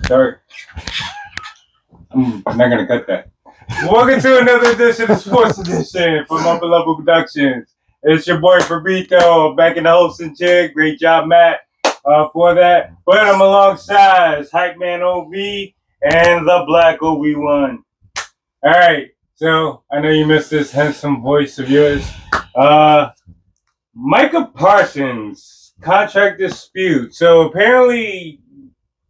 start. I'm not gonna cut that. Welcome to another edition of Sports Edition from Upper Level Productions. It's your boy Fabito back in the hosting chair. Great job, Matt, for that. But I'm alongside Hype Man OV and the Black OB1. All right, so I know you missed this handsome voice of yours. Micah Parsons contract dispute. So apparently,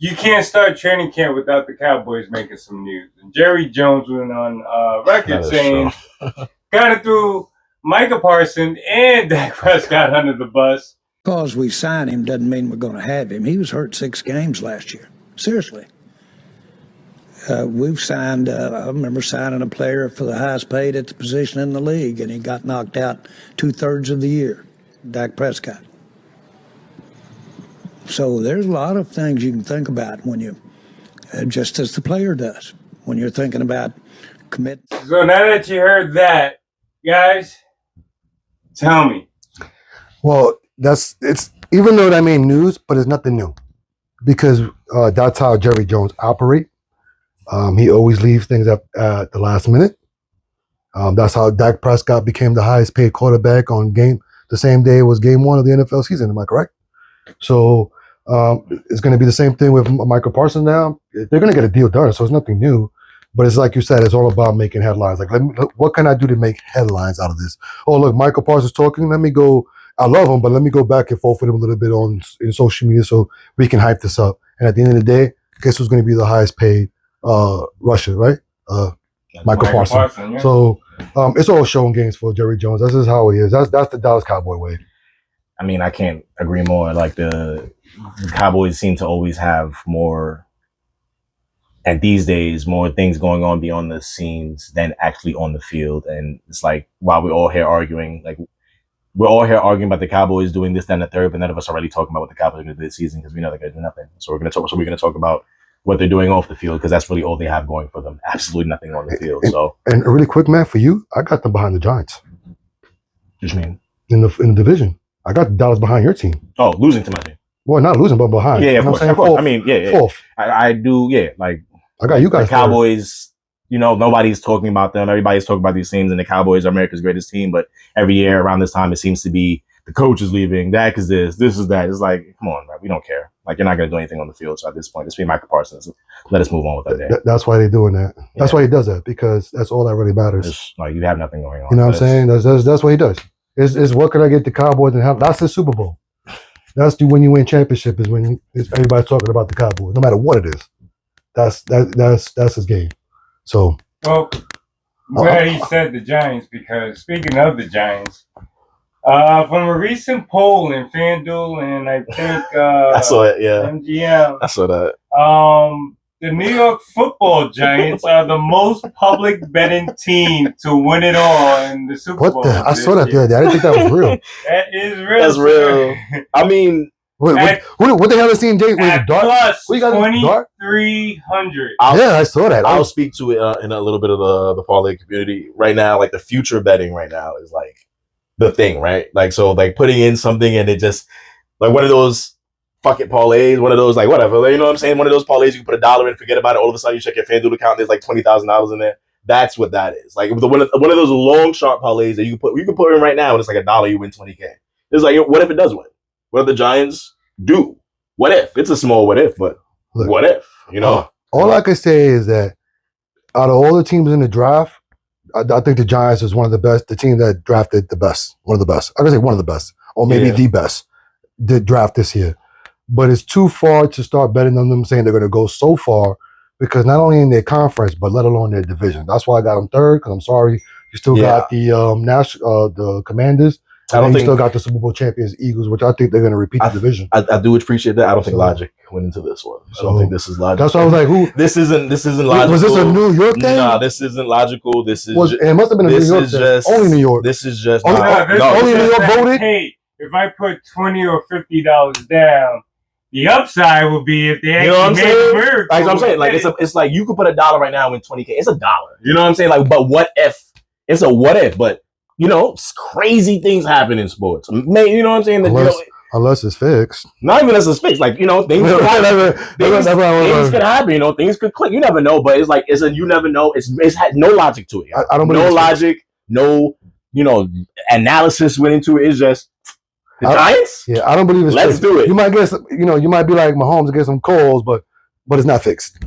you can't start training camp without the Cowboys making some news. And Jerry Jones went on record saying, kind of threw Micah Parsons and Dak Prescott under the bus. Because we signed him doesn't mean we're going to have him. He was hurt 6 games last year. Seriously. We've signed, I remember signing a player for the highest paid at the position in the league, and he got knocked out 2/3 of the year, Dak Prescott. So there's a lot of things you can think about when you, just as the player does, when you're thinking about commitment. So now that you heard that, guys, tell me. Well, it's even though that made news, but it's nothing new because that's how Jerry Jones operate. He always leaves things up at the last minute. That's how Dak Prescott became the highest paid quarterback on the same day it was game 1 of the NFL season. Am I correct? So it's going to be the same thing with Michael Parsons now. They're going to get a deal done, so it's nothing new. But it's like you said, it's all about making headlines. Like, what can I do to make headlines out of this? Oh, look, Michael Parsons talking. Let me go. I love him, but let me go back and forth with him a little bit in social media so we can hype this up. And at the end of the day, guess who's going to be the highest paid rusher, right? Michael Parsons. Yeah. So it's all showing games for Jerry Jones. That's just how he is. That's the Dallas Cowboy way. I mean, I can't agree more. Like the Cowboys seem to always have more, and these days, more things going on beyond the scenes than actually on the field. And it's like, while we're all here arguing, about the Cowboys doing this, that, and the third, but none of us are really talking about what the Cowboys are going to do this season because we know they're going to do nothing. So we're going to talk about what they're doing off the field because that's really all they have going for them. Absolutely nothing on the field. And really quick, man, for you, I got them behind the Giants. Just mean in the division. I got Dallas behind your team. Oh, losing to my team. Well, not losing, but behind. Yeah, of course. I mean, Fourth. I do. Yeah, like I got you guys. The Cowboys. Nobody's talking about them. Everybody's talking about these teams, and the Cowboys are America's greatest team. But every year around this time, it seems to be the coach is leaving. Dak is this is that. It's like, come on, man, we don't care. Like, you're not going to do anything on the field. So at this point, it's be Michael Parsons. Let us move on with that. That's why they're doing that. That's why he does that because that's all that really matters. It's like you have nothing going on. You know what I'm saying? That's what he does. Is what can I get the Cowboys and have? That's the Super Bowl. That's when you win championship is when everybody's talking about the Cowboys, no matter what it is. That's his game. So. Well, glad he said the Giants because speaking of the Giants, from a recent poll in FanDuel and I think I saw it, yeah. MGM, I saw that. The New York Football Giants are the most public betting team to win it all in the Super Bowl. I saw that the other day. I didn't think that was real. That is real. That's real. I mean, what the hell is seeing Jake? At plus what you got 2,300. Yeah, I saw that. I'll speak to it in a little bit of the parlay community right now. Like the future betting right now is like the thing, right? Like so, like putting in something and it just like one of those fuck it parlays, one of those like whatever, you know what I'm saying? One of those parlays you can put $1 in, forget about it. All of a sudden you check your FanDuel account, and there's like $20,000 in there. That's what that is. Like one of those long shot parlays that you can put in right now, and it's like $1, you win $20K. It's like, what if it does win? What if the Giants do? What if? It's a small what if, but look, what if? All I can say is that out of all the teams in the draft, I think the Giants is one of the best. The team that drafted the best, one of the best. I'm gonna say one of the best, or maybe the best, did draft this year. But it's too far to start betting on them saying they're going to go so far because not only in their conference, but let alone their division. That's why I got them third because I'm sorry. You still got the Commanders. I don't think still got the Super Bowl champions Eagles, which I think they're going to repeat the division. I do appreciate that. I don't think Logic went into this one. I don't think this is Logic. That's why I was like, who? This isn't logical. Was this a New York thing? Nah, this isn't logical. This is it must have been a New York thing. Only New York. This is just only New York voted. Hey, if I put $20 or $50 down, the upside will be if they actually made a miracle. That's what I'm saying. Like it's like you could put $1 right now and win $20K. It's $1. You know what I'm saying? Like, but what if? It's a what if, but crazy things happen in sports. You know what I'm saying? unless it's fixed. Not even as a fix, like, you know, things could happen. Things could happen, you know, things could click. You never know, but it's like you never know. It's had no logic to it. I don't believe no it's logic, no, you know, analysis went into it. It's just the Giants. Yeah, I don't believe it's Let's fixed. do it. You might get, you know, you might be like Mahomes and get some calls, but it's not fixed.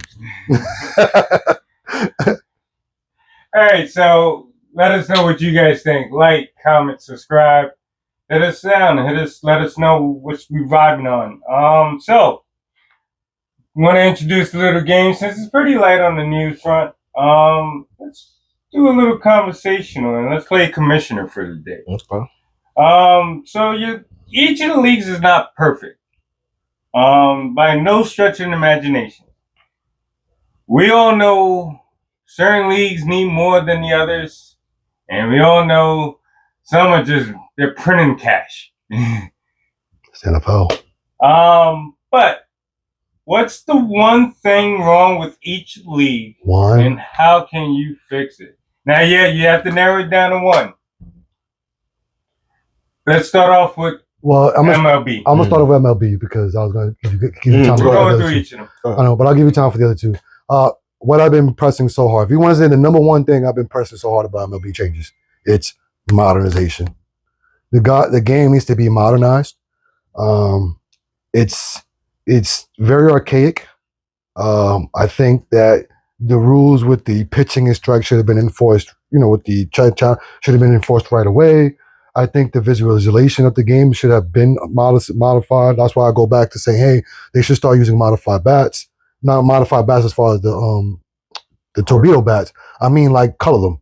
All right, so let us know what you guys think. Like, comment, subscribe. Hit us down. Let us know what we're vibing on. So want to introduce a little game since it's pretty light on the news front. Let's do a little conversational and let's play commissioner for the day. Okay. So each of the leagues is not perfect. By no stretch of the imagination. We all know certain leagues need more than the others, and we all know some are they're printing cash. It's NFL. But what's the one thing wrong with each league, and how can you fix it? Now, yeah, you have to narrow it down to one. Let's start off with MLB. I'm gonna start with MLB because I was gonna give you time. We're going through each of them. I know, but I'll give you time for the other two. What I've been pressing so hard. If you want to say the number one thing I've been pressing so hard about MLB changes, it's modernization. The game needs to be modernized. It's very archaic. I think that the rules with the pitching and strike should have been enforced. You know, with the should have been enforced right away. I think the visualization of the game should have been modified. That's why I go back to saying, hey, they should start using modified bats. Not modified bats as far as the torpedo bats. I mean, like, color them.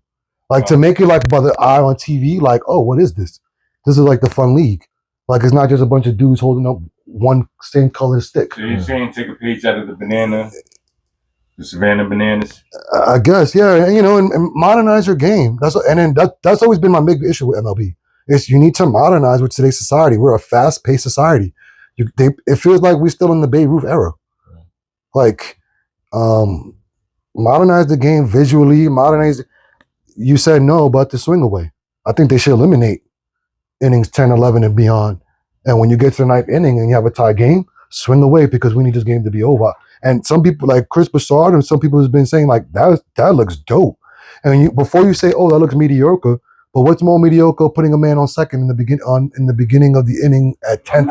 Like, to make it like by the eye on TV, like, oh, what is this? This is like the fun league. Like, it's not just a bunch of dudes holding up one same color stick. So you're saying take a page out of the Savannah Bananas? I guess, yeah. And, you know, and modernize your game. That's always been my big issue with MLB. Is you need to modernize with today's society. We're a fast-paced society. It feels like we're still in the Babe Ruth era. Like, modernize the game visually. Modernize. You said no about the swing away. I think they should eliminate innings 10, 11, and beyond. And when you get to the ninth inning and you have a tie game, swing away because we need this game to be over. And some people like Chris Broussard and some people have been saying like that looks dope. And before you say, oh, that looks mediocre, but what's more mediocre? Putting a man on second in the beginning of the inning at 10.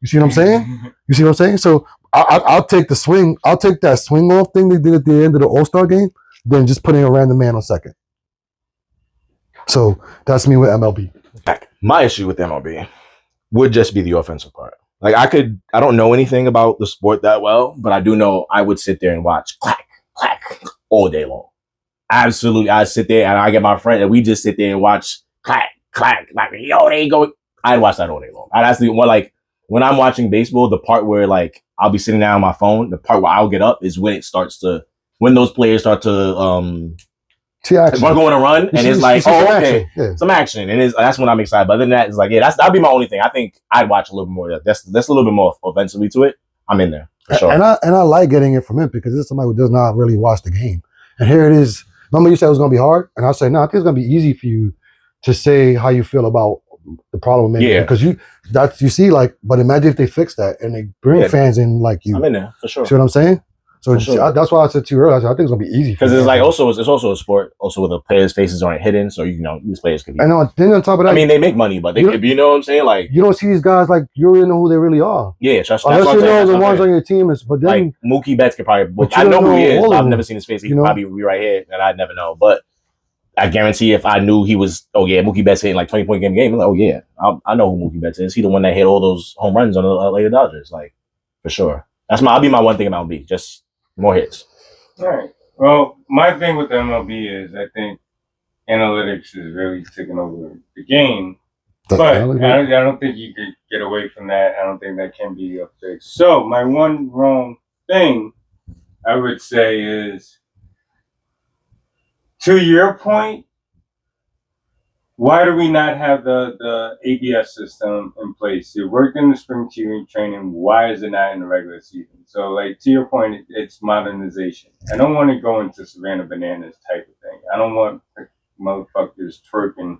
You see what I'm saying? You see what I'm saying? So I'll take the swing. I'll take that swing off thing they did at the end of the All-Star game, then just putting a random man on second. So that's me with MLB. My issue with MLB would just be the offensive part. Like, I don't know anything about the sport that well, but I do know I would sit there and watch clack, clack all day long. Absolutely. I sit there and I get my friend and we just sit there and watch clack, clack, like, yo, they go. I'd watch that all day long. I'd actually more like when I'm watching baseball, the part where like I'll be sitting down on my phone, the part where I'll get up is when when those players start to we're going to run, and it's like, oh, okay, some action, and that's when I'm excited. But other than that, it's like, yeah, that'd be my only thing. I think I'd watch a little bit more. That's a little bit more offensively to it. I'm in there for sure. And I like getting it from him because this is somebody who does not really watch the game. And here it is. Remember you said it was going to be hard, and I say, no, I think it's going to be easy for you to say how you feel about the problem. Yeah, because you see, like, but imagine if they fix that and they bring fans in like you. I'm in there for sure. See what I'm saying? So that's why I said to you earlier, I think it's gonna be easy because it's like it's also a sport also where the players' faces aren't hidden, so these players can be. I know. Then on top of that, I mean, they make money, but you know what I'm saying? Like, you don't see these guys like you really know who they really are. Yeah, that's unless you know the ones on your team is. But then like Mookie Betts could probably. I know who he is. But I've never seen his face. He could probably be right here, and I'd never know. But I guarantee if I knew he was, Mookie Betts hitting like 20-point game, I'm like, oh yeah, I know who Mookie Betts is. He's the one that hit all those home runs on the LA Dodgers, like for sure. I'll be my one thing about MLB, just more hits. All right. Well, my thing with the MLB is I think analytics is really taking over the game. But I don't think you could get away from that. I don't think that can be a fix. So my one wrong thing I would say is, to your point, why do we not have the ABS system in place? It worked in the spring training. Why is it not in the regular season? So, like, to your point, it's modernization. I don't want to go into Savannah Bananas type of thing. I don't want motherfuckers twerking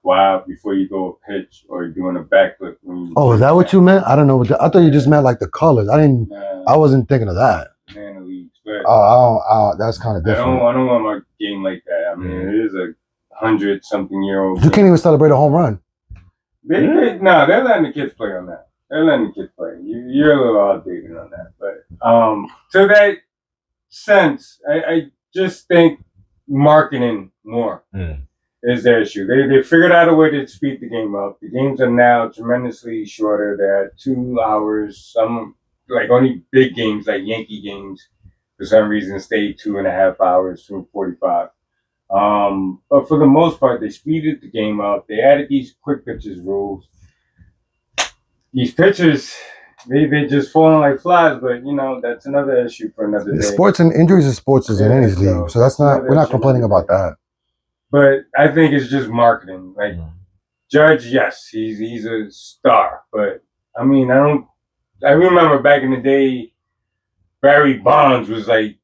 while before you throw a pitch or you're doing a backflip. Oh, is that what you meant? I don't know. I thought you just meant like the colors. I wasn't thinking of that. Banana leagues, but That's kind of I different. don't want my game like that. I mean, it is a 100-something-year-old. You can't even celebrate a home run. They're letting the kids play on that. They're letting the kids play. You're a little outdated on that, but to that sense, I just think marketing more is their issue. They figured out a way to speed the game up. The games are now tremendously shorter. They're at 2 hours. Some like only big games like Yankee games for some reason stay 2.5 hours, 2:45. But for the most part, they speeded the game up. They added these quick pitches rules. These pitchers, they just falling like flies. But that's another issue for another day. Sports and injuries in sports is in any league, so that's not. We're not complaining about that. But I think it's just marketing. Like Judge, yes, he's a star. But I mean, I remember back in the day, Barry Bonds was like,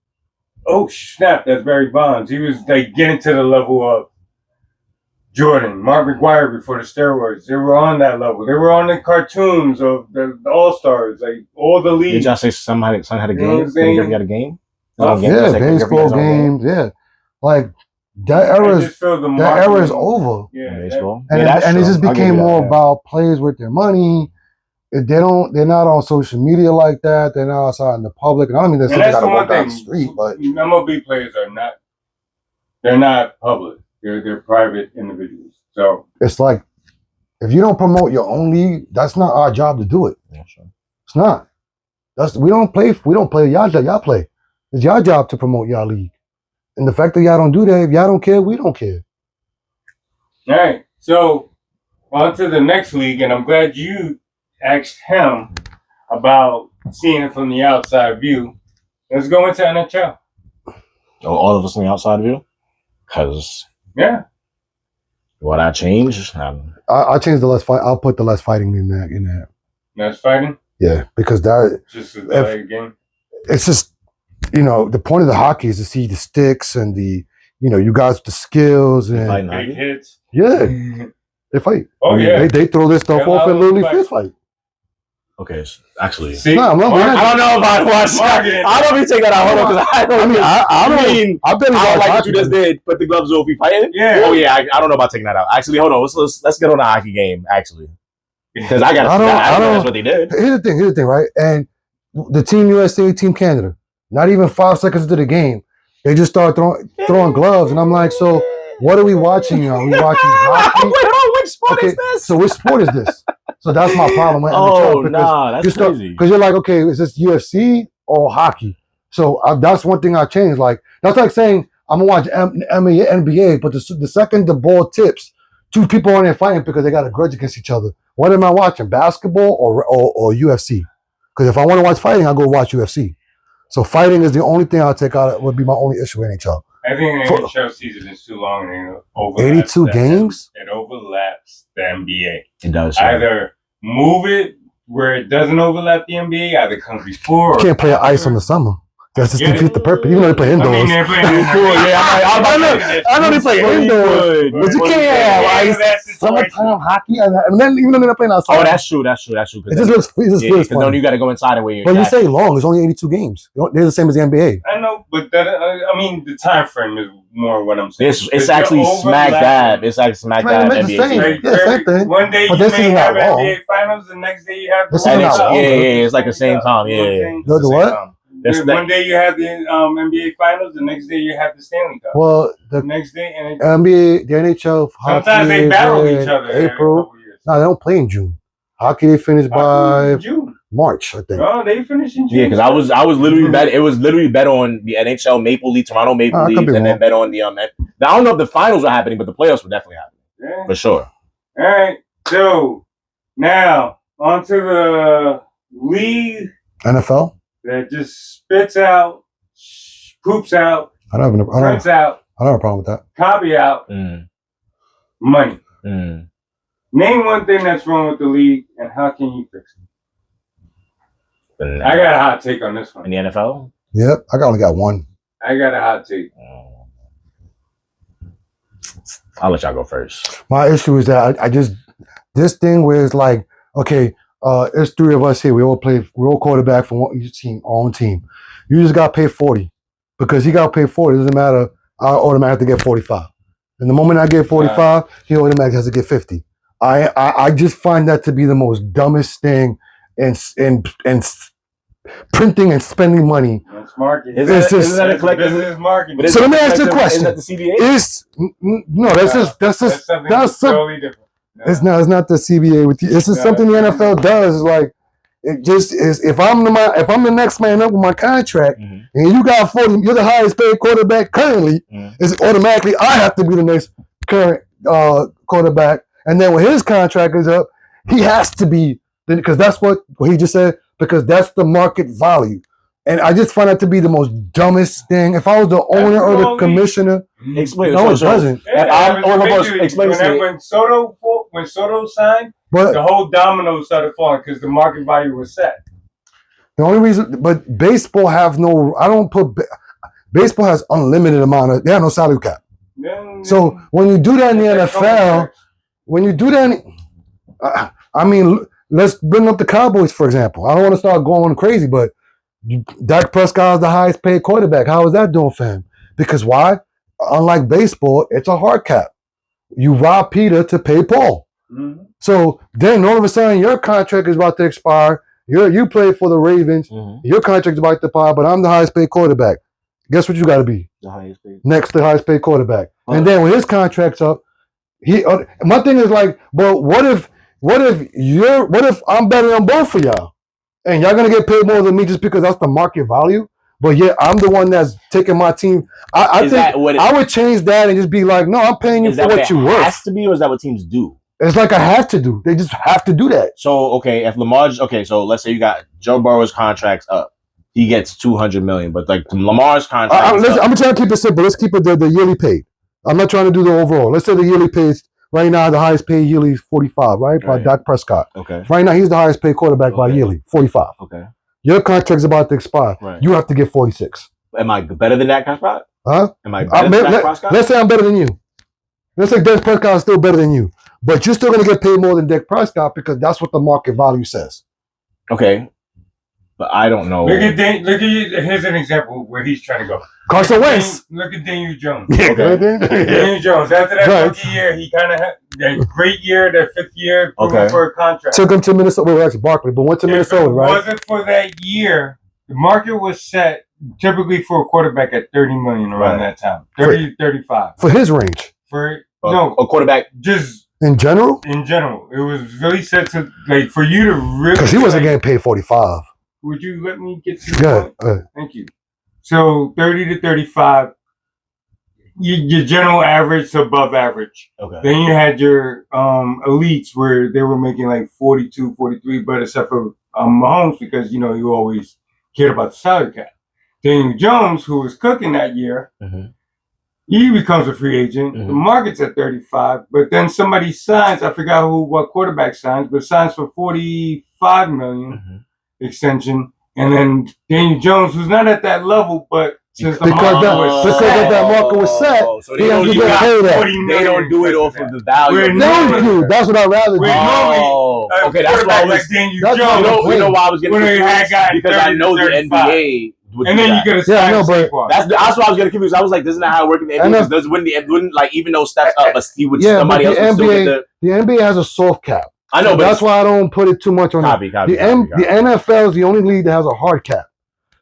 oh snap, that's Barry Bonds. He was like getting to the level of Jordan, Mark McGwire before the steroids. They were on that level. They were on the cartoons of the All-Stars, like all the leagues. Did y'all say some had a game? You know what I'm saying? Griffey had a game? Yeah, baseball games. Yeah, like that era is over. Yeah, baseball. And it just became more about players with their money. They're not on social media like that. They're not outside in the public. And I don't mean they got to walk down the street, but MLB players are not. They're not public. They're private individuals. So it's like if you don't promote your own league, that's not our job to do it. Yeah, sure. It's not. We don't play. Y'all play. It's your job to promote y'all league. And the fact that y'all don't do that, if y'all don't care, we don't care. All right. So on to the next league, and I'm glad you asked him about seeing it from the outside view. Let's go into NHL. Oh, all of us on the outside view? Because what I changed? I changed the less fight. I'll put the less fighting in that. Less fighting? Yeah, because that just a game. It's just the point of the hockey is to see the sticks and the you guys with the skills and big hits. Yeah, they fight. Oh yeah, they throw this stuff off and literally fist fight. Okay, actually, I don't know if I watch. I don't even take that out. Hold on, because I don't like what you just did. Put the gloves over, fighting. Yeah. Oh yeah, I don't know about taking that out. Actually, hold on. Let's get on the hockey game. Actually, because I got. That's what they did. Here's the thing, right? And the Team USA, Team Canada, not even 5 seconds into the game, they just start throwing gloves, and I'm like, so what are we watching? Are we watching hockey? Which sport is this? So which sport is this? So that's my problem with NHL. That's crazy. Because you're like, okay, is this UFC or hockey? So that's one thing I changed. Like that's like saying I'm gonna watch NBA, but the second the ball tips, 2 people on there fighting because they got a grudge against each other. What am I watching? Basketball or UFC? Because if I want to watch fighting, I'll go watch UFC. So fighting is the only thing I'll take out. Would be my only issue with NHL. I think the NHL season is too long and it overlaps 82 games? It overlaps the NBA. It does. Either move it where it doesn't overlap the NBA, either comes before. You can't play ice on the summer. That's just defeat the purpose. Even though they play indoors. I mean, they're playing I know they play indoors, but you can't have ice. Summertime hockey, and then even though they're playing outside. Oh, that's true. It just feels fun. Then you got to go inside where you're. But you say long. It's only 82 games. They're the same as the NBA. I know, but the time frame is more what I'm saying. It's actually smack dab. It's like smack dab NBA. Same thing. One day you may have NBA finals, the next day you have the Yeah, it's like the same time. Yeah. The what? One day you have the NBA finals, the next day you have the Stanley Cup. Well, the next day and NBA, the NHL. Sometimes they battle each other. April. No, they don't play in June. Hockey they finish by June. March, I think. Oh, they finished in June. Yeah, because I was literally bet. It was literally bet on the NHL Maple Leaf, Toronto Maple Leafs, and then bet on the I don't know if the finals are happening, but the playoffs were definitely happening for sure. All right, so now on to the league. NFL. That just spits out, poops out, prints out. I don't have a problem with that. Copy out, money. Mm. Name one thing that's wrong with the league, and how can you fix it? I got a hot take on this one. In the NFL? Yep, I only got one. I got a hot take. I'll let y'all go first. My issue is that I just this thing where it's like, okay, it's three of us here. We all quarterback from each team, our own team. You just got paid 40 because he got paid 40. It doesn't matter. I automatically get 45. And the moment I get 45, he automatically has to get 50. I just find that to be the most dumbest thing in printing and spending money. That's marketing. It's just isn't that a collective business marketing. So let me ask you a question. Isn't that the CBA? No, that's something totally different. No. It's not the CBA with you. This is something the NFL does. Like it just is. If I'm the next man up with my contract, and you got 40, you're the highest paid quarterback currently. It's automatically I have to be the next current quarterback. And then when his contract is up, he has to be because that's what he just said. Because that's the market value. And I just find that to be the most dumbest thing. If I was the owner or the commissioner, explain. no, it doesn't. Explain this to me. When Soto signed, But the whole domino started falling because the market value was set. the only reason, but baseball have no. I don't put. Baseball has unlimited amount of. They have no salary cap. So when you do that in the NFL, when you do that, I mean, let's bring up the Cowboys for example. I don't want to start going crazy, but Dak Prescott is the highest paid quarterback. How is that doing for him? Because why? Unlike baseball, it's a hard cap. You rob Peter to pay Paul. Mm-hmm. So then all of a sudden your contract is about to expire. You play for the Ravens. Your contract is about to expire, but I'm the highest paid quarterback. Guess what you got to be? The highest paid. Next, the highest paid quarterback. And then when his contract's up, my thing is like, but what if I'm better than both of y'all? And y'all gonna get paid more than me just because that's the market value. But yeah, I'm the one that's taking my team. I think I would change that and just be like, no, I'm paying you for what you're worth. Has to be, or is that what teams do? It's like I have to do. They just have to do that. So if Lamar's so let's say you got Joe Burrow's contract's up, he gets $200 million, but like Lamar's contract. I'm gonna try to keep it simple. Let's keep it the yearly paid. I'm not trying to do the overall. Let's say the yearly paid. Right now, the highest paid yearly is 45, right? By Dak Prescott. Okay. Right now, he's the highest paid quarterback by yearly, 45. Okay. Your contract's about to expire. Right. You have to get 46. Am I better than Dak Prescott? Huh? Am I better than Dak Prescott? Let's say I'm better than you. Let's say Dak Prescott is still better than you. But you're still going to get paid more than Dak Prescott because that's what the market value says. Okay. But I don't know. Here's an example where he's trying to go. Carson Wentz. Look at Daniel Jones. Daniel Jones. After that rookie year, he kind of had a great year, that fifth year, for a contract. Took him to Minnesota. Well, actually, Barkley, but went to Minnesota, right? If it wasn't for that year, the market was set typically for a quarterback at $30 million around that time. 30 to 35. For his range. A quarterback. Just in general? In general. It was really set to, like, for you to really. Because he wasn't getting paid 45. Would you let me get to the point? Thank you. So 30 to 35, your general average to above average. Okay. Then you had your elites where they were making like 42, 43, but except for Mahomes because, you always cared about the salary cap. Daniel Jones, who was cooking that year, he becomes a free agent. The market's at 35, but then somebody signs, I forgot what quarterback signs, but signs for $45 million extension. And then Daniel Jones, who's not at that level, but since the market was set, so they don't do it off of the value. That's what I'd rather do. Okay, that's why I was. Daniel Jones. You know why I was getting confused because I know the NBA. And then you get a that's why I was getting confused. I was like, this is not how it works in the NBA. Because wouldn't like even though Steph's up, but he would somebody else would still get the NBA has a soft cap. I know, but that's why I don't put it too much on copy. The NFL is the only league that has a hard cap.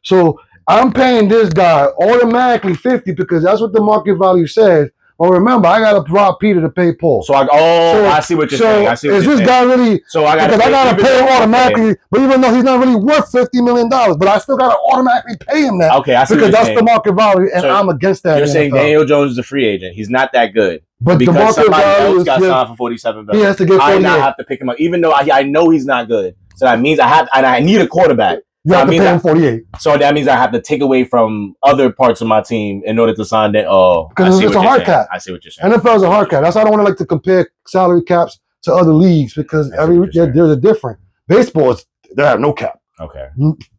So I'm paying this guy automatically 50 because that's what the market value says. But remember, I got to rob Peter to pay Paul. I see what you're saying. I see what you're saying. Is this guy really? So I got to pay him automatically, but even though he's not really worth $50 million, but I still got to automatically pay him that. Okay, I see because that's the market value, and I'm against that. You're saying Daniel Jones is a free agent. He's not that good. But because the market somebody value else got signed for $47 million. He has to get 48. I now have to pick him up, even though I know he's not good. So that means I need a quarterback. You have to pay him 48. So that means I have to take away from other parts of my team in order to sign that. Because it's a hard cap. I see what you're saying. NFL is a hard cap. That's why I don't want to compare salary caps to other leagues because they're different. Baseball they have no cap. Okay.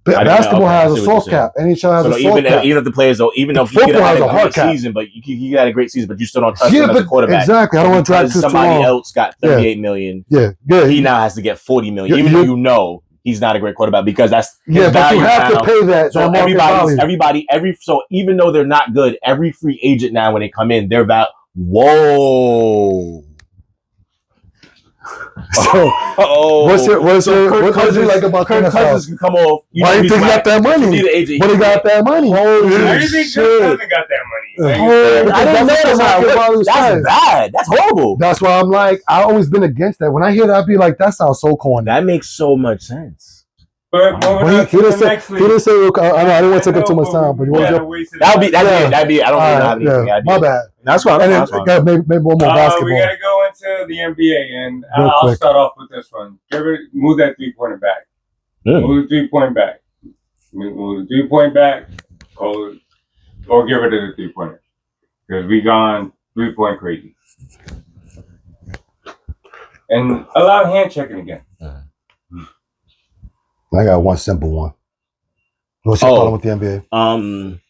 Basketball has I a see what you're soft cap. NHL has So a soft even cap. if the players though, even though you Football could have has had a a hard great cap. season, but you had a great season, but you still don't trust him as a but quarterback. exactly. I don't want to drag Because too somebody long. else got 38 million. Yeah, yeah. He now has to get 40 million, You- even though you- you know he's not a great quarterback because that's his Yeah, but you value have now. to pay that. So that market value. so even though they're not good, every free agent now when they come in, they're about whoa. So what's your what do you like about Kirk NFL? Cousins can come off. Why do you think he got that money? You need an agent. But he got that money. How do Holy you think shit. Kirk Cousins got that money? Like, I didn't know That's that. what market value That's says. bad. That's horrible. That's why I'm like, I've always been against that. When I hear that, I'd be like, that sounds so corny. That makes so much sense. But But he didn't say, I know, I didn't want to take up too much time, but you want to That'd be. I don't really have anything. yeah, my bad. That's fine. And That's then, fine. maybe one more basketball. We gotta go into the NBA, and Real I'll quick. start off with this one. Move that 3-pointer back. Move the 3-point back. Move the 3-point back. Or get rid of the 3-pointer because we gone 3-point crazy. And allow hand checking again. I got one simple one. What's your problem with the NBA?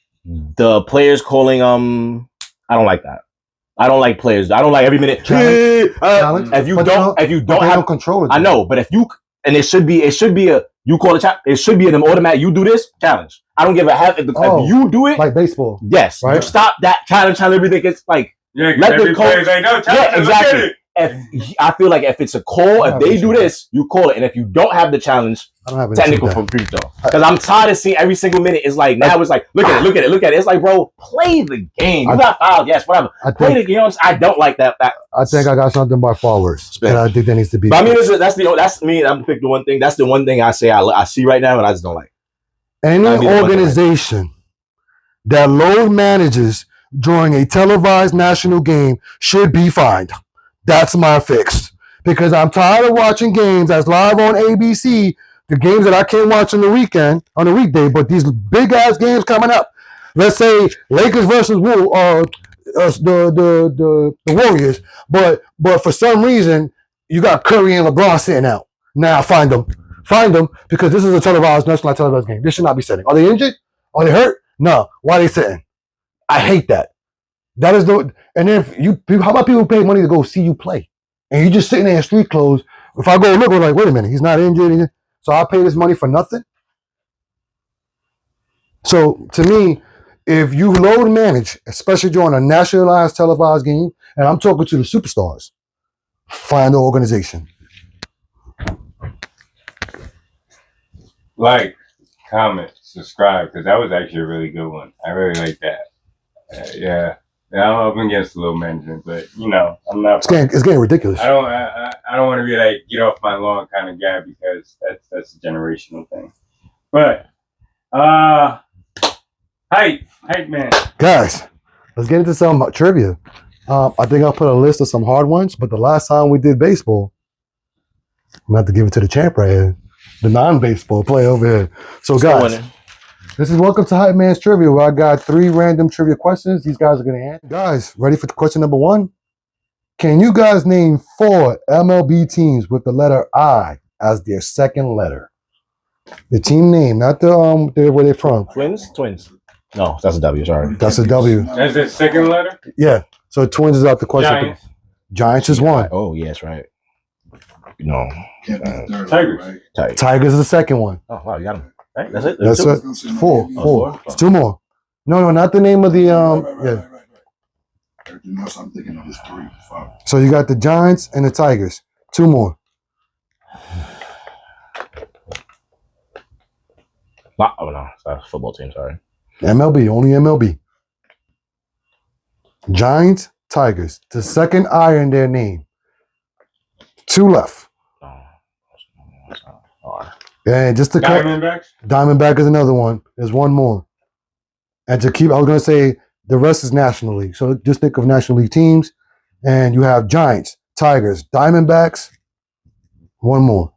The players calling I don't like that. I don't like players. I don't like every minute. Challenge? If you But don't they have don't control it. I know, but if you and it should be a you call a challenge. It should be an automatic. You do this challenge. I don't give a half if you do it. Like baseball. Yes, right? You stop that challenge everything. It's like Yeah, let every the coach. player's like, no, Yeah, exactly. I feel like if it's a call, if they do this, you call it, and if you don't have the challenge, I don't have an technical issue for with free throw. Because I'm tired of seeing every single minute. It's like now it's like look at it. It's like bro, play the game. You got fouled, yes, whatever. Play the game. I don't like that. I think I got something by forwards, and I think that needs to be. But I mean, that's me. I'm pick the one thing. That's the one thing I say I see right now, and I just don't like. Any organization that load manages during a televised national game should be fined. That's my fix. Because I'm tired of watching games that's live on ABC, the games that I can't watch on the weekend, on a weekday, but these big ass games coming up. Let's say Lakers versus the Warriors, but for some reason you got Curry and LeBron sitting out. Now find them because this is a national televised game. This should not be sitting. Are they injured? Are they hurt? No. Why are they sitting? I hate that. That is the. And if how about people pay money to go see you play, and you just sitting there in street clothes? If I go look, we're like, wait a minute, he's not injured, so I pay this money for nothing. So to me, if you load manage, especially during a nationalized televised game, and I'm talking to the superstars, find the organization. Like, comment, subscribe, because that was actually a really good one. I really like that. Yeah, I'm up against a little management, but I'm not. It's getting ridiculous. I don't want to be like get off my lawn kind of guy because that's a generational thing. But hype man. Guys, let's get into some trivia. I think I'll put a list of some hard ones, but the last time we did baseball, I'm gonna have to give it to the champ right here, the non-baseball player over here. So guys, this is Welcome to Hype Man's Trivia, where I got 3 random trivia questions. These guys are gonna answer. Guys, ready for question number 1? Can you guys name 4 MLB teams with the letter I as their second letter? The team name, not the where they're from. Twins. No, that's a W. Sorry, that's a W. That's the second letter. Yeah. So Twins is out the question. Giants is 1. Oh yes, right. No. Tigers. Tigers is the second one. Oh wow, you got them. Right, that's it. That's it. 4. 4. It's 2 more. No, not the name of the yeah. I'm thinking of this 3, 5. So you got the Giants and the Tigers. 2 more. Oh no, that's a football team. Sorry. MLB, only MLB. Giants, Tigers. The second I in their name. 2 left. And just to Diamondbacks. Diamondback is another one. There's 1 more. And to keep, I was going to say the rest is National League. So just think of National League teams. And you have Giants, Tigers, Diamondbacks. 1 more.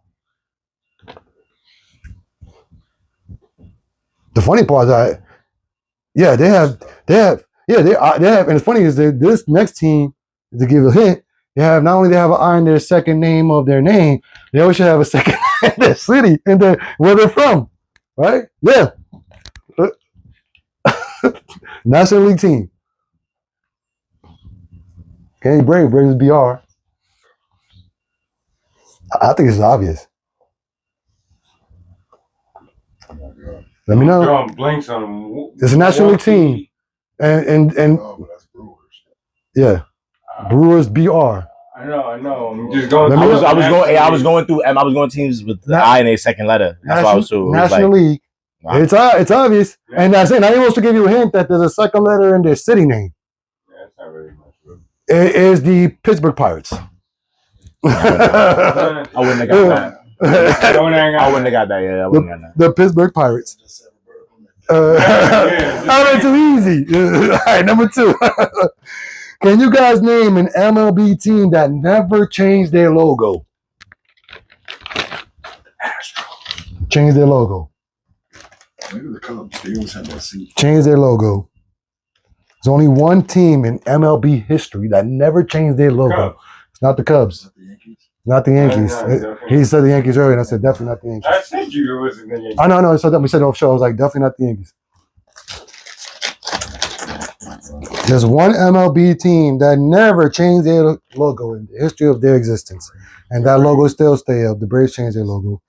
The funny part is that, yeah, they have, and it's funny is that this next team, to give a hint, they have not only they have an I in their second name of their name, they also have a second in their city and where they're from, right? Yeah. National League team. Kenny Brave, Braves BR. I think it's obvious. Let me know. Drawing blanks on them. It's a National League team. And Oh, but that's Brewers. yeah. Brewers BR. I know. I'm just going. Let me know. I was going through teams with the I in a second letter. That's why I was too. National League. Wow. It's obvious. Yeah. And that's it. I even want to give you a hint that there's a second letter in their city name. Yeah, it's not really much. It is the Pittsburgh Pirates. I wouldn't have got that. Don't hang out. I wouldn't have got that. Yeah, I wouldn't have got that. The Pittsburgh Pirates. Yeah. Oh, too easy. All right, number 2. Can you guys name an MLB team that never changed their logo? Change their logo. Maybe the Cubs. They always have that seat. Change their logo. There's only one team in MLB history that never changed their logo. Cubs. It's not the Cubs. Not the Yankees. Not the Yankees. No, definitely. He said the Yankees earlier, and I said definitely not the Yankees. I said you wasn't the Yankees. I know. So we said it off show. I was like, definitely not the Yankees. There's one MLB team that never changed their logo in the history of their existence, and that logo still stay up. The Braves changed their logo.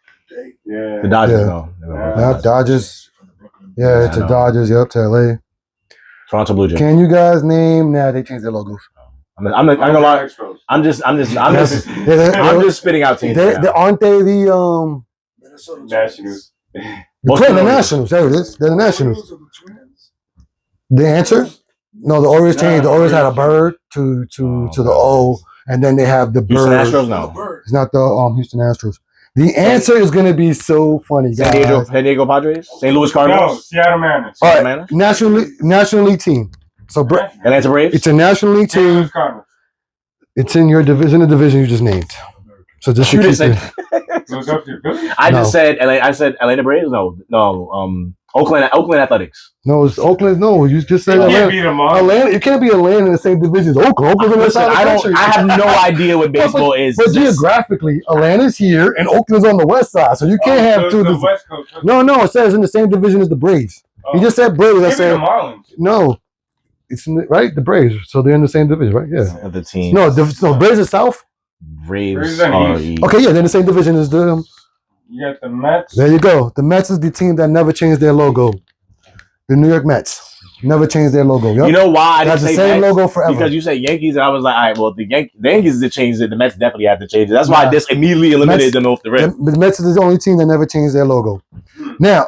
Yeah. The Dodgers, Yeah. no. Yeah, Dodgers. From the Brooklyn. Yeah, Yeah, it's I the know. Dodgers. Yep, to LA. Toronto Blue Jays. Can you guys name? Nah, they changed their logos. I'm not gonna lie. I'm just spitting out teams. right now. Aren't they the Minnesota Nationals. They're the Nationals? There it is. They're the Nationals. Are the Twins. The answer? No, the Orioles changed. The Orioles had a bird to the O, and then they have the Houston bird. Astros, The no. Bird. It's not the Houston Astros. The answer is going to be so funny, San guys. Diego Padres, St. Louis No, Cardinals, Seattle Mariners. All right, Mariners? National League team. So Atlanta Braves. it's a National League St. team. Louis Cardinals. It's in your division, the division you just named. So just to You keep just said- it. Philadelphia Phillies. I No. just said LA. I said Atlanta Braves. No. Oakland Athletics. No, it's Oakland. No, you just said You can't Atlanta. beat them all. Atlanta. You can't be Atlanta in the same division as Oakland. Oakland's on the Listen, side of the I country. have no idea what baseball is. But geographically, Atlanta's here and Oakland's on the west side, so you can't have so two. the West Coast. No, it says in the same division as the Braves. He just said Braves. I Maybe the said Marlins. no. It's in right the Braves, so they're in the same division, right? Yeah. Of the team. No, Braves are south. Braves Braves are are east. east. Okay, yeah, they're in the same division as the. You got the Mets. There you go. The Mets is the team that never changed their logo. The New York Mets never changed their logo. Yep. You know why I That's didn't the say same Mets? logo forever. Because you said Yankees, and I was like, all right, well, the Yankees that changed it. The Mets definitely have to change it. That's why I just immediately eliminated them off the rip. The Mets is the only team that never changed their logo. Now,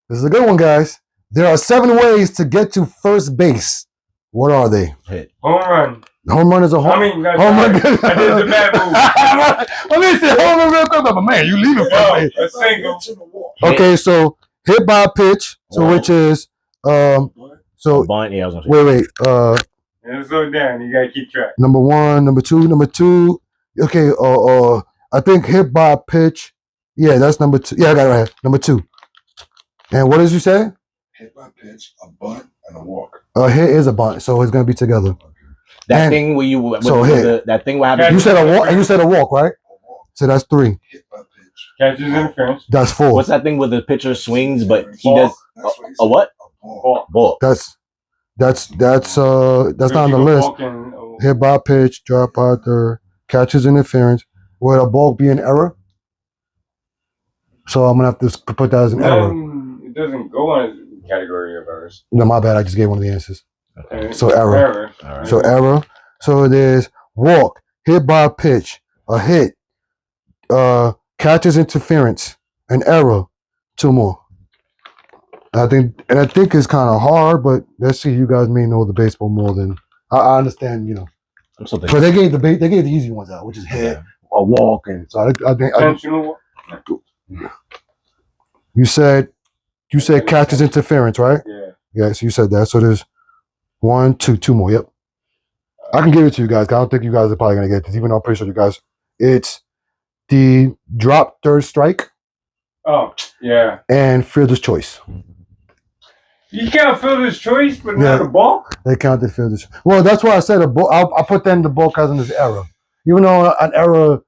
this is a good one, guys. There are 7 ways to get to first base. What are they? Home run. Home run is a home. I mean, that's home run. right. I did the bad move. Let me say home run real quick, but man, you leaving first Yo, base. a single. Pitch and a walk. Okay, so hit by a pitch, so which is so Bunt, yeah, I was gonna say. wait, And slow down. You gotta keep track. number 1, number 2. Okay, I think hit by a pitch. Yeah, that's number 2. Yeah, I got it right here. Number 2. And what did you say? Hit by pitch, a bunt, and a walk. Hit is a bunt, so it's gonna be together. That And- thing where you so hit. that thing what happened. You said a walk, and you said a walk, right? A walk. So that's 3. Hit by pitch. Catches interference. That's 4. What's that thing where the pitcher swings, but he Ball. does That's what he a said. what? A ball. Ball. Ball. That's not on the list. Hit by pitch, drop out there, catches interference. Would a balk be an error? So I'm gonna have to put that as an error. It doesn't go on a category of errors. No, my bad. I just gave one of the answers. So error. Error. All right. So error. So there's walk, hit by pitch, a hit, catches interference, an error, 2 more. I think it's kind of hard, but let's see. You guys may know the baseball more than I understand. You know, I'm still so thinking. they gave the easy ones out, which is hit, a walk, and so I think Intentional. you said catches interference, right? Yeah. Yeah, so you said that. So there's 1, 2 more. Yep. I can give it to you guys. 'Cause I don't think you guys are probably gonna get this, even though I'm pretty sure you guys. It's the drop third strike Oh, yeah. and fielder's choice. You can't Fielder's choice, but Yeah. not a bulk. They counted Fielder's. Well, that's why I said a bulk. I put them in the bulk as in this era. Even though an era,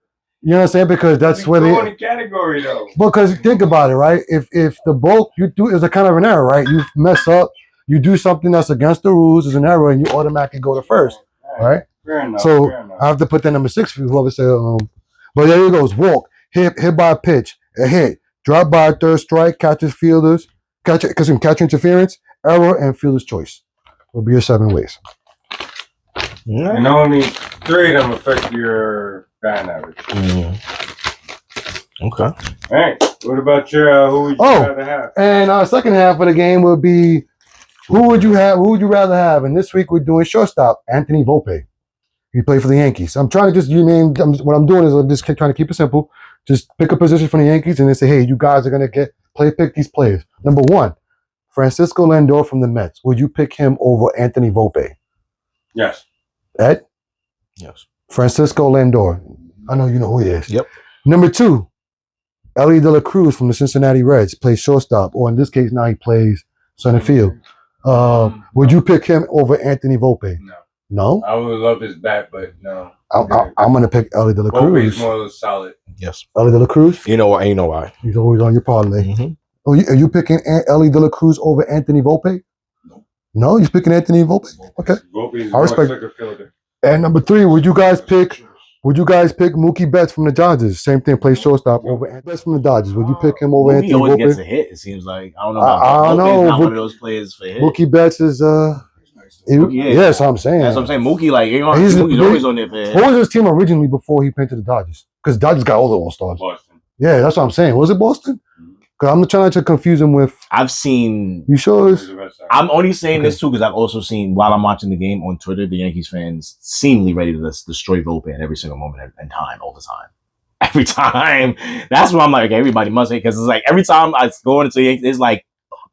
you know what I'm saying? Because that's where go in they. the category though. Because think about it, right? If the bulk you do is a kind of an error, right? You mess up, you do something that's against the rules, is an error, and you automatically go to first, right? Fair enough. So fair enough. I have to put that number 6 for whoever said. But there he goes. Walk, hit by a pitch, a hit, drop by a third strike, catches fielders, catch interference, error, and fielder's choice. Will be your 7 ways. And only 3 of them affect your batting average. Okay. All right. What about your who would you rather have? And our second half of the game would be who would you rather have? And this week we're doing shortstop, Anthony Volpe. He played for the Yankees. I'm trying to just what I'm doing is I'm just trying to keep it simple. Just pick a position for the Yankees and then say, hey, you guys are gonna pick these players. Number 1, Francisco Lindor from the Mets. Would you pick him over Anthony Volpe? Yes. Ed? Yes. Francisco Lindor. I know you know who he is. Yep. Number 2, Ellie De La Cruz from the Cincinnati Reds plays shortstop, or in this case now he plays center field. Would you pick him over Anthony Volpe? No. No? I would love his bat, but no. I'm going to pick Ellie De La Volpe's Cruz. more solid. Yes. Ellie De La Cruz? You know why? You know why? He's always on your parlay. Mm-hmm. Oh, are you picking Ellie De La Cruz over Anthony Volpe? No, he's picking Anthony Volpe? Okay. Volpe's I a respect- slicker fielder. And number 3, would you guys pick Mookie Betts from the Dodgers? Same thing, plays shortstop over Anthony Betts from the Dodgers. Would you pick him over He Anthony always gets Volpe? a hit. It seems like I don't know. I don't know. Not one of those players for hit. Mookie Betts is yeah, that's what I'm saying. That's what I'm saying. Mookie, like He's- Mookie's always on there for hit. What was his team originally before he went to the Dodgers? Because Dodgers got all the All-Stars. Boston. Yeah, that's what I'm saying. Was it Boston? Because I'm trying to confuse him with. I've seen. You sure? Who's It's, the best actor? I'm only saying this too because I've also seen while I'm watching the game on Twitter, the Yankees fans seemingly ready to destroy Volpe at every single moment in time, all the time. Every time. That's why I'm like, okay, everybody must hate because it's like every time I go into the Yankees, it's like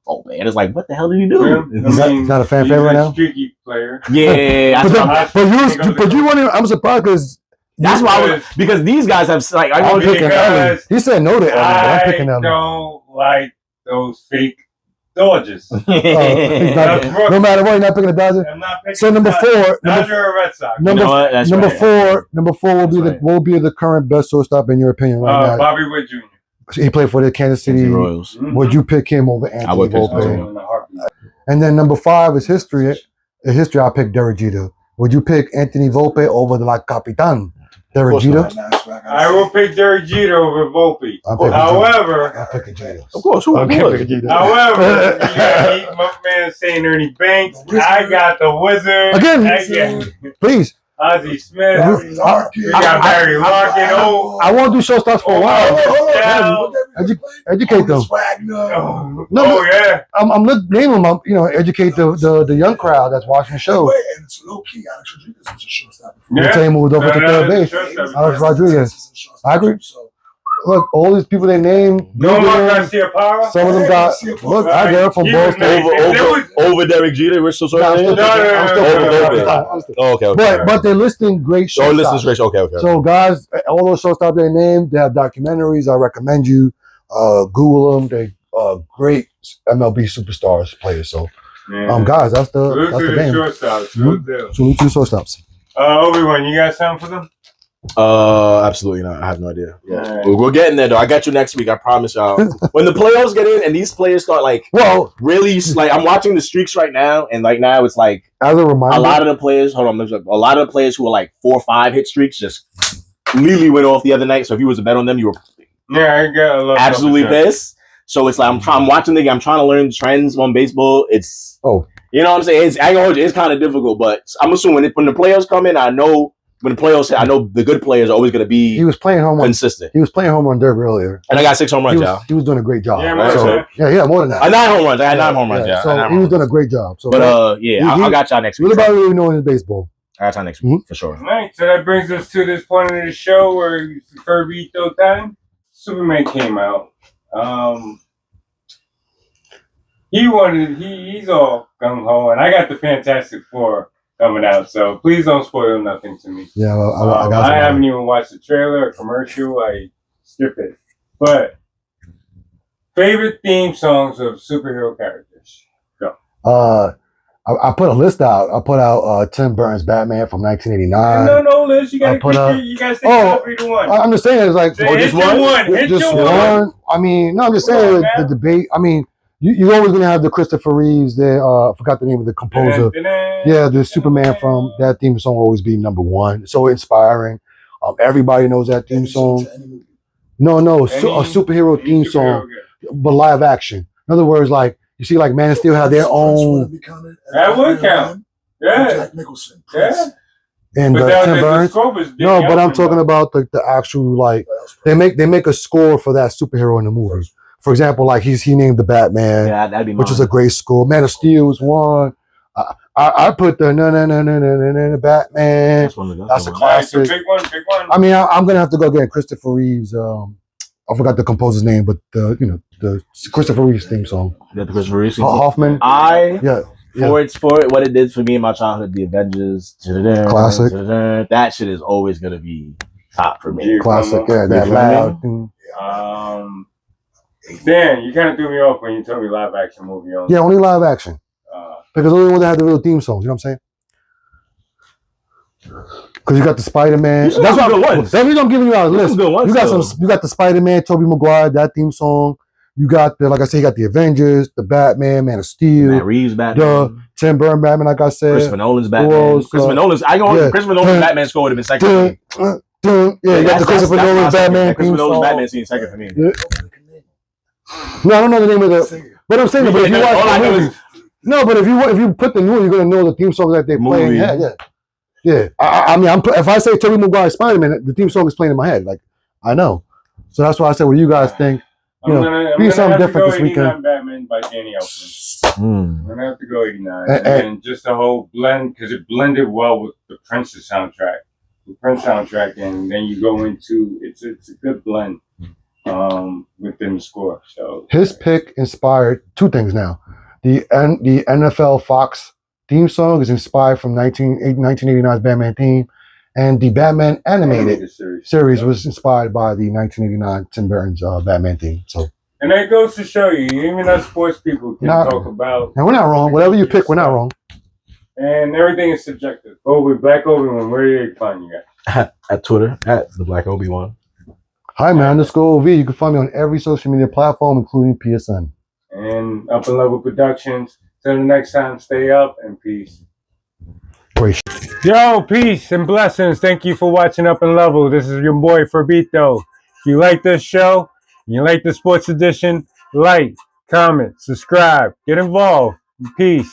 Volpe, and it's like, what the hell did he do? Yeah, he's not a fan he's favorite right a now? streaky player. Yeah, that's but, what I'm- but you want to. I'm surprised because that's why I was because these guys have like I'm Because- picking Ellie. He said no to Ellie, but I'm I picking Ellie. don't like those fake Dodgers. He's not- no matter what, you're not picking the Dodgers. I'm not picking So number Dodgers. 4, Dodger or Red Sox. number You know what? That's number right. 4 will be That's right. will be the current best shortstop in your opinion right now. Bobby Witt Jr. He played for the Kansas City. Royals. Would you pick him over Anthony would pick Volpe? him. In a heartbeat. And then number 5 is history. In history, I picked Derek Jeter. Would you pick Anthony Volpe over the La Capitan, Derek course Jeter? not. I will pick Derek Jeter over Volpe. I'm picking However, I'm picking Jeter. Of course. Who I'm would? picking Jeter. however, you gotta keep my man saying Ernie Banks. I got the Wizard. Again. Please. Ozzie Smith. We I- got Barry Larkin. Oh, I won't do showstops for a while. Educate them. oh, No, oh yeah. I'm naming them. Educate the young crowd that's watching the show. And it's low key. Alex Rodriguez was a shortstop before. The Yeah. team moved over to No, third no, base. shortstop. Alex Rodriguez. I agree. So, Look, all these people they named. No more Garcia Parra. Some of them got. Look, I got it from He was Boston. nice. Over Derek Jeter. We're still No, I'm sorry. still No, picking- no, I'm no, still no, picking- no, I'm no, still- no. I'm still- Oh, okay. But they're listing great Oh, listen, shortstops. Rich. Okay. So guys, all those shortstops they named, they have documentaries. I recommend you Google them. They great MLB superstars players. So Yeah. guys, that's the Salute to the game. shortstops. Real deal. Salute to the shortstops. Obi-Wan, you got something for them? Absolutely not. I have no idea. Alright. We're getting there though. I got you next week. I promise y'all. When the playoffs get in and these players start like Well, really like I'm watching the streaks right now, and like now it's like as a reminder, a lot of the players. Hold on, a lot of the players who are like 4 or 5 hit streaks just completely went off the other night. So if you was to bet on them, you were Yeah, I got a lot. absolutely pissed. So it's like I'm watching the game. I'm trying to learn trends on baseball. It's you know what I'm saying. I ain't gonna hold you, it's kind of difficult, but I'm assuming when the playoffs come in, I know when the playoffs hit, I know the good players are always gonna he be was playing home run. consistent. He was playing home run derby earlier. And I got 6 home runs, y'all. He was doing a great job. Yeah, more So, than yeah, more than that. 9 home runs. I had 9 home runs, yeah. So he was doing a great job. So, But yeah, I got y'all next week. what about what we know in baseball? I got y'all next week for sure. All right, so that brings us to this point of the show where it's the Fervito time. Superman came out. He's all gung ho, and I got the Fantastic Four coming out. So please don't spoil nothing to me. Yeah, I got I some. haven't even watched the trailer or commercial. I skip it. But favorite theme songs of superhero characters. Go. I put a list out. I put out Tim Burton's Batman from 1989. No, Liz, you gotta put up- you gotta stick to either one. I'm just saying, it's like Say, hit just your one? one. Hit just your one. one. I mean, no, I'm just Come saying on, the man. debate. I mean, you're always gonna have the Christopher Reeves there. I forgot the name of the composer. Yeah, the Superman from that theme song will always be number one. So inspiring. Everybody knows that theme song. No, a superhero theme song, but live action. In other words, like you see, like Man of Steel had their own, That would count. Yeah. Jack Nicholson. Yeah. and But that Tim the Burns. score was No, but I'm different, talking though. about the actual like they make a score for that superhero in the movie. For example, like he named the Batman, Yeah, that'd be mine. which is a great score. Man of Steel was one. I put the no Batman. That's one of the That's a one. classic. Alright, so pick one. Pick one. I mean, I'm gonna have to go again. Christopher Reeves. I forgot the composer's name, but the Christopher Reeves theme song. Yeah, the Christopher Reeve. Hoffman. I Yeah. for what it did for me in my childhood, the Avengers, Classic. that shit is always gonna be top for me. Yeah. Classic. Yeah, that You loud feel thing. Dan, you kind of threw me off when you told me live action movie on. Yeah, only live action. Because the only one that had the real theme songs, you know what I'm saying? Because you got the Spider-Man. These are That's some what good ones. That's what I'm giving you out a These are list. some good ones You got still. you got the Spider-Man, Tobey Maguire, that theme song. You got the, like I said, you got the Avengers, the Batman, Man of Steel, Matt Reeves Batman. Tim Burton Batman, like I said. Christopher Nolan's Who Batman. else? Christopher Nolan's. I go. yeah. Christopher Nolan's Batman score would have been second for me. Yeah, you got the Christopher That's Nolan my second. Batman Christopher theme Nolan's song. Batman scene second for me. No, I don't know the name of the. But I'm saying, but if you All I watch the know movie, is no, but if you put the new, you're gonna know the theme song that they play. Movie. Yeah. I mean, if I say Tobey Maguire Spider-Man, the theme song is playing in my head. Like I know, so that's why I said, what do you guys think? You know, be something different this weekend. Batman by Danny Elfman. I'm gonna have to go 89, And- and just the whole blend because it blended well with the Prince's soundtrack, and then you go into it's a good blend within the score. So His pick inspired two things. Now, the NFL Fox theme song is inspired from 1989's Batman theme, and the Batman animated series was inspired by the 1989 Tim Burton's Batman theme. So, and that goes to show you, even us sports people can talk about. and we're not wrong. Whatever you pick, we're not wrong. And everything is subjective. Black Obi-Wan, where do you find you guys? At Twitter, at the Black Obi-Wan. Hi, man. _OV. You can find me on every social media platform, including PSN. And Up and Level Productions. Till the next time, stay up and peace. Great. Yo, peace and blessings. Thank you for watching Up and Level. This is your boy Fabito. If you like this show, you like the sports edition, like, comment, subscribe, get involved. Peace.